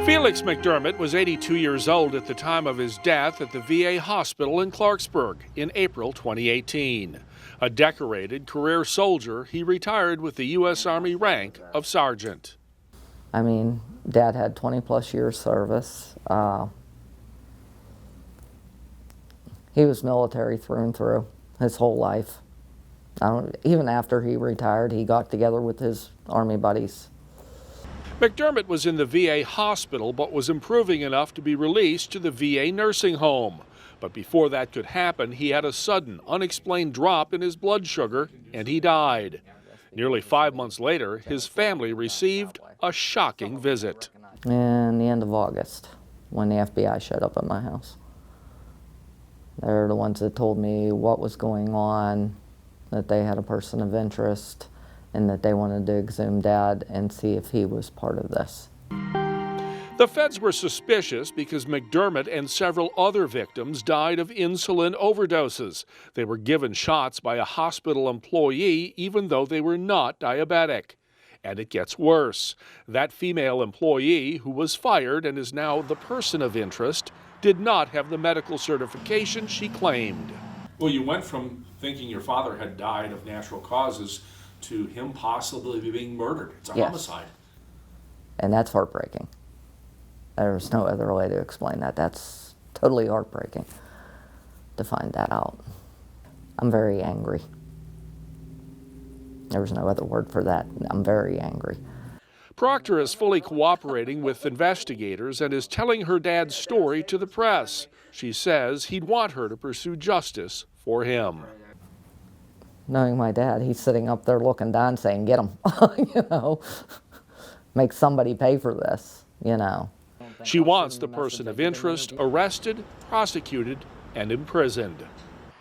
Felix McDermott was 82 years old at the time of his death at the VA hospital in Clarksburg in April 2018. A decorated career soldier, he retired with the U.S. Army rank of sergeant. I mean, Dad had 20-plus years service. He was military through and through his whole life. Even after he retired, he got together with his Army buddies. McDermott was in the VA hospital but was improving enough to be released to the VA nursing home. But before that could happen, he had a sudden, unexplained drop in his blood sugar and he died. Nearly 5 months later, his family received a shocking visit. In the end of August, when the FBI showed up at my house. They're the ones that told me what was going on, that they had a person of interest, and that they wanted to exhume Dad and see if he was part of this. The feds were suspicious because McDermott and several other victims died of insulin overdoses. They were given shots by a hospital employee even though they were not diabetic. And it gets worse. That female employee, who was fired and is now the person of interest, did not have the medical certification she claimed. Well, you went from thinking your father had died of natural causes to him possibly being murdered. It's a homicide. And that's heartbreaking. There's no other way to explain that. That's totally heartbreaking to find that out. I'm very angry. There's no other word for that. I'm very angry. Proctor is fully cooperating with investigators and is telling her dad's story to the press. She says he'd want her to pursue justice for him. Knowing my dad, he's sitting up there looking down saying, get him, you know, make somebody pay for this, you know. She wants the person of interest arrested, prosecuted, and imprisoned.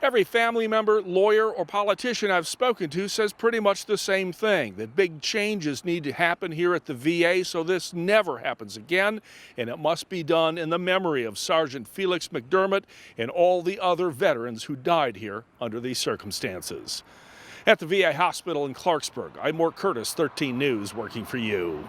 Every family member, lawyer, or politician I've spoken to says pretty much the same thing, that big changes need to happen here at the VA so this never happens again, and it must be done in the memory of Sergeant Felix McDermott and all the other veterans who died here under these circumstances. At the VA hospital in Clarksburg, I'm Mort Curtis, 13 News, working for you.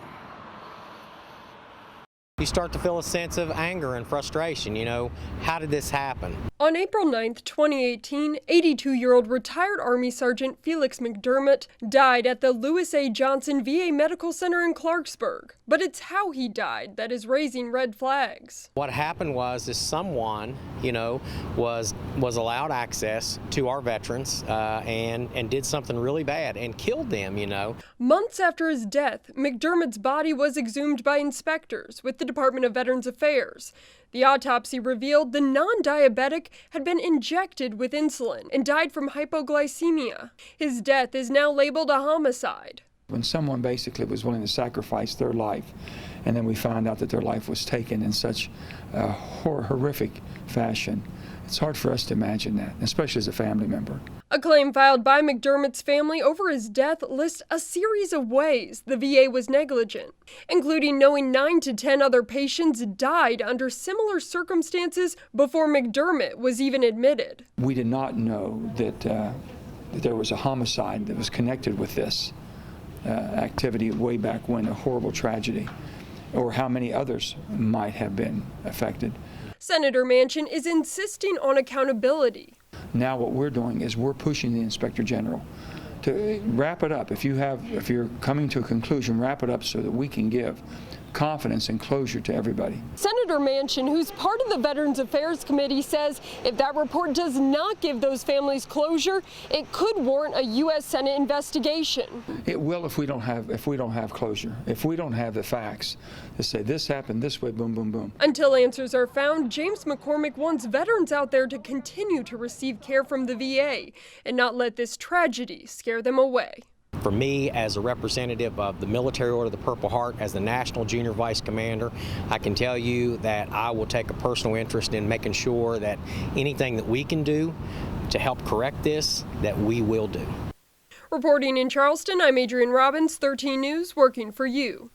You start to feel a sense of anger and frustration, you know, how did this happen? On April 9th, 2018, 82-year-old retired Army Sergeant Felix McDermott died at the Lewis A. Johnson VA Medical Center in Clarksburg. But it's how he died that is raising red flags. What happened was someone, you know, was allowed access to our veterans and did something really bad and killed them, you know. Months after his death, McDermott's body was exhumed by inspectors with the Department of Veterans Affairs. The autopsy revealed the non-diabetic had been injected with insulin and died from hypoglycemia. His death is now labeled a homicide. When someone basically was willing to sacrifice their life, and then we found out that their life was taken in such a horrific fashion, it's hard for us to imagine that, especially as a family member. A claim filed by McDermott's family over his death lists a series of ways the VA was negligent, including knowing 9 to 10 other patients died under similar circumstances before McDermott was even admitted. We did not know that there was a homicide that was connected with this activity way back when, a horrible tragedy, or how many others might have been affected. Senator Manchin is insisting on accountability. Now what we're doing is we're pushing the Inspector General to wrap it up. If you're coming to a conclusion, wrap it up so that we can give confidence and closure to everybody. Senator Manchin, who's part of the Veterans Affairs Committee, says if that report does not give those families closure, it could warrant a U.S. Senate investigation. It will if we don't have closure. If we don't have the facts to say this happened this way, boom, boom, boom. Until answers are found, James McCormick wants veterans out there to continue to receive care from the VA and not let this tragedy scare them away. For me, as a representative of the Military Order of the Purple Heart, as the National Junior Vice Commander, I can tell you that I will take a personal interest in making sure that anything that we can do to help correct this, that we will do. Reporting in Charleston, I'm Adrienne Robbins, 13 News, working for you.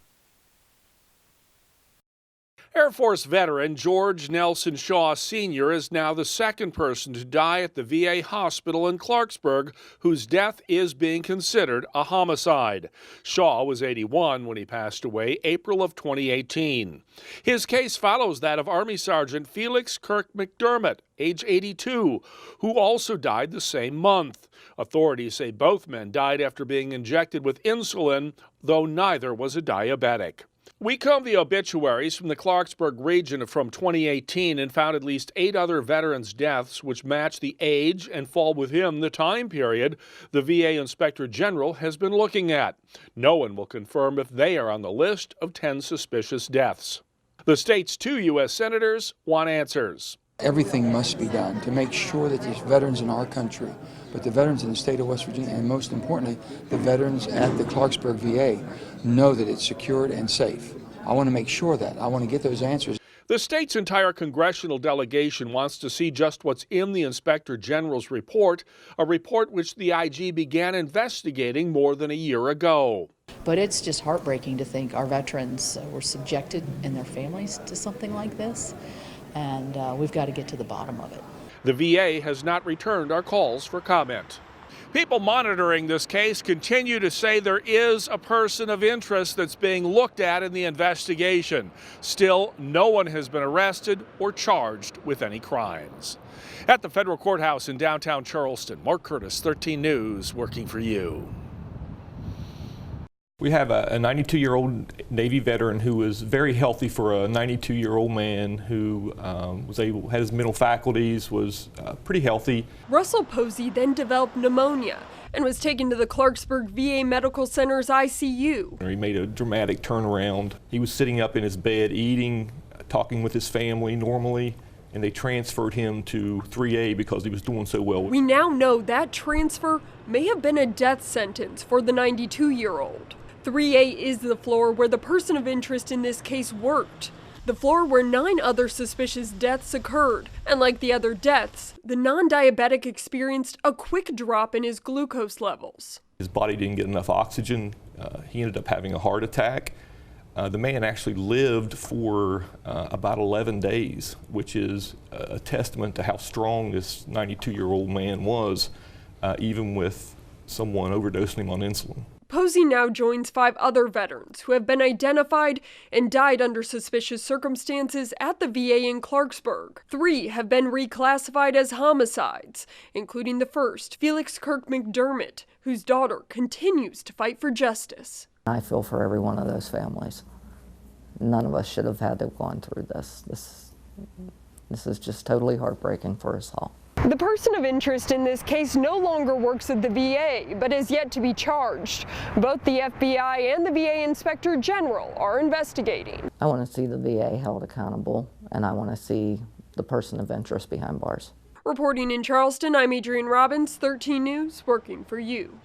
Air Force veteran George Nelson Shaw Sr. is now the second person to die at the VA hospital in Clarksburg, whose death is being considered a homicide. Shaw was 81 when he passed away April of 2018. His case follows that of Army Sergeant Felix Kirk McDermott, age 82, who also died the same month. Authorities say both men died after being injected with insulin, though neither was a diabetic. We combed the obituaries from the Clarksburg region from 2018 and found at least 8 other veterans' deaths which match the age and fall within the time period the VA Inspector General has been looking at. No one will confirm if they are on the list of 10 suspicious deaths. The state's 2 U.S. senators want answers. Everything must be done to make sure that these veterans in our country, but the veterans in the state of West Virginia, and most importantly, the veterans at the Clarksburg VA, know that it's secured and safe. I want to make sure that. I want to get those answers. The state's entire congressional delegation wants to see just what's in the Inspector General's report, a report which the IG began investigating more than a year ago. But it's just heartbreaking to think our veterans were subjected and their families to something like this. And we've got to get to the bottom of it. The VA has not returned our calls for comment. People monitoring this case continue to say there is a person of interest that's being looked at in the investigation. Still, no one has been arrested or charged with any crimes. At the federal courthouse in downtown Charleston, Mark Curtis, 13 News, working for you. We have a 92-year-old Navy veteran who was very healthy for a 92-year-old man who had his mental faculties, was pretty healthy. Russell Posey then developed pneumonia and was taken to the Clarksburg VA Medical Center's ICU. He made a dramatic turnaround. He was sitting up in his bed, eating, talking with his family normally, and they transferred him to 3A because he was doing so well. We now know that transfer may have been a death sentence for the 92-year-old. 3A is the floor where the person of interest in this case worked. The floor where 9 other suspicious deaths occurred. And like the other deaths, the non-diabetic experienced a quick drop in his glucose levels. His body didn't get enough oxygen. He ended up having a heart attack. The man actually lived for about 11 days, which is a testament to how strong this 92-year-old man was, even with someone overdosing him on insulin. Posey now joins 5 other veterans who have been identified and died under suspicious circumstances at the VA in Clarksburg. 3 have been reclassified as homicides, including the first, Felix Kirk McDermott, whose daughter continues to fight for justice. I feel for every one of those families. None of us should have had to have gone through this. This is just totally heartbreaking for us all. The person of interest in this case no longer works at the VA, but is yet to be charged. Both the FBI and the VA Inspector General are investigating. I want to see the VA held accountable, and I want to see the person of interest behind bars. Reporting in Charleston, I'm Adrienne Robbins, 13 News, working for you.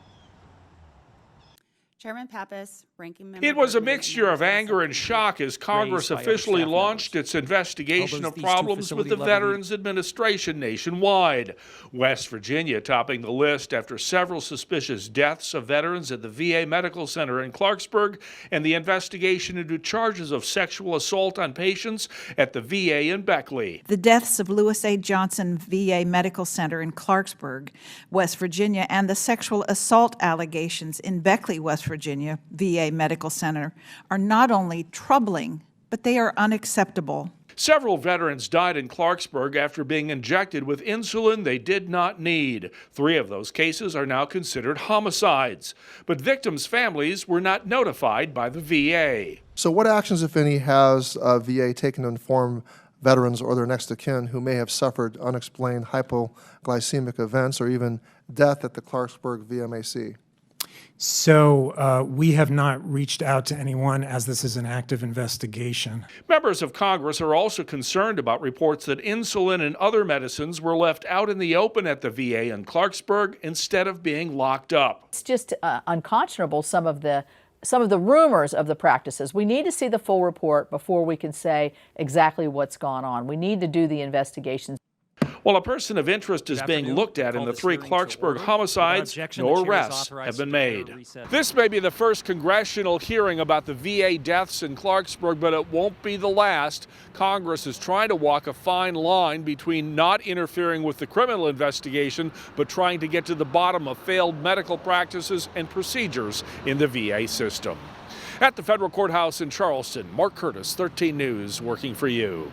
Chairman Pappas, Ranking Member. It was a mixture of anger and shock as Congress officially launched its investigation of problems with the Veterans Administration nationwide. West Virginia topping the list after several suspicious deaths of veterans at the VA Medical Center in Clarksburg and the investigation into charges of sexual assault on patients at the VA in Beckley. The deaths of Lewis A. Johnson VA Medical Center in Clarksburg, West Virginia, and the sexual assault allegations in Beckley, West Virginia VA Medical Center are not only troubling, but they are unacceptable. Several veterans died in Clarksburg after being injected with insulin they did not need. 3 of those cases are now considered homicides, but victims' families were not notified by the VA. So what actions, if any, has VA taken to inform veterans or their next of kin who may have suffered unexplained hypoglycemic events or even death at the Clarksburg VMAC? So we have not reached out to anyone as this is an active investigation. Members of Congress are also concerned about reports that insulin and other medicines were left out in the open at the VA in Clarksburg instead of being locked up. It's just unconscionable, some of the rumors of the practices. We need to see the full report before we can say exactly what's gone on. We need to do the investigations. While a person of interest is being looked at in the 3 Clarksburg homicides, no arrests have been made. This may be the first congressional hearing about the VA deaths in Clarksburg, but it won't be the last. Congress is trying to walk a fine line between not interfering with the criminal investigation, but trying to get to the bottom of failed medical practices and procedures in the VA system. At the federal courthouse in Charleston, Mark Curtis, 13 News, working for you.